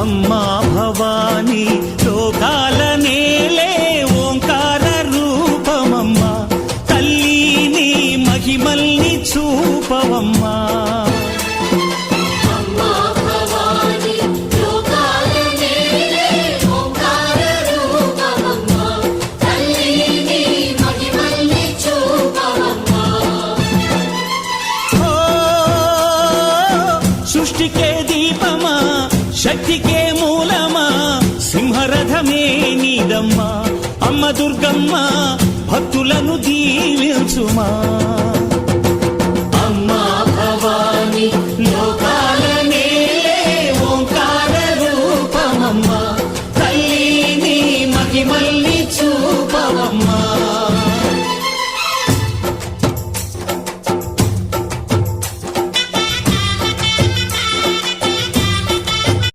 అమ్మా భవానీ లోకాల నేలే ఓంకార రూపమమ్మా, తల్లి నీ మహిమల్ని చూపవమ్మా. సృష్టికే దీపమా, శక్తికే మూలమా, సింహరథమే నీదమ్మా. అమ్మ దుర్గమ్మ భక్తులను దీవించుమా.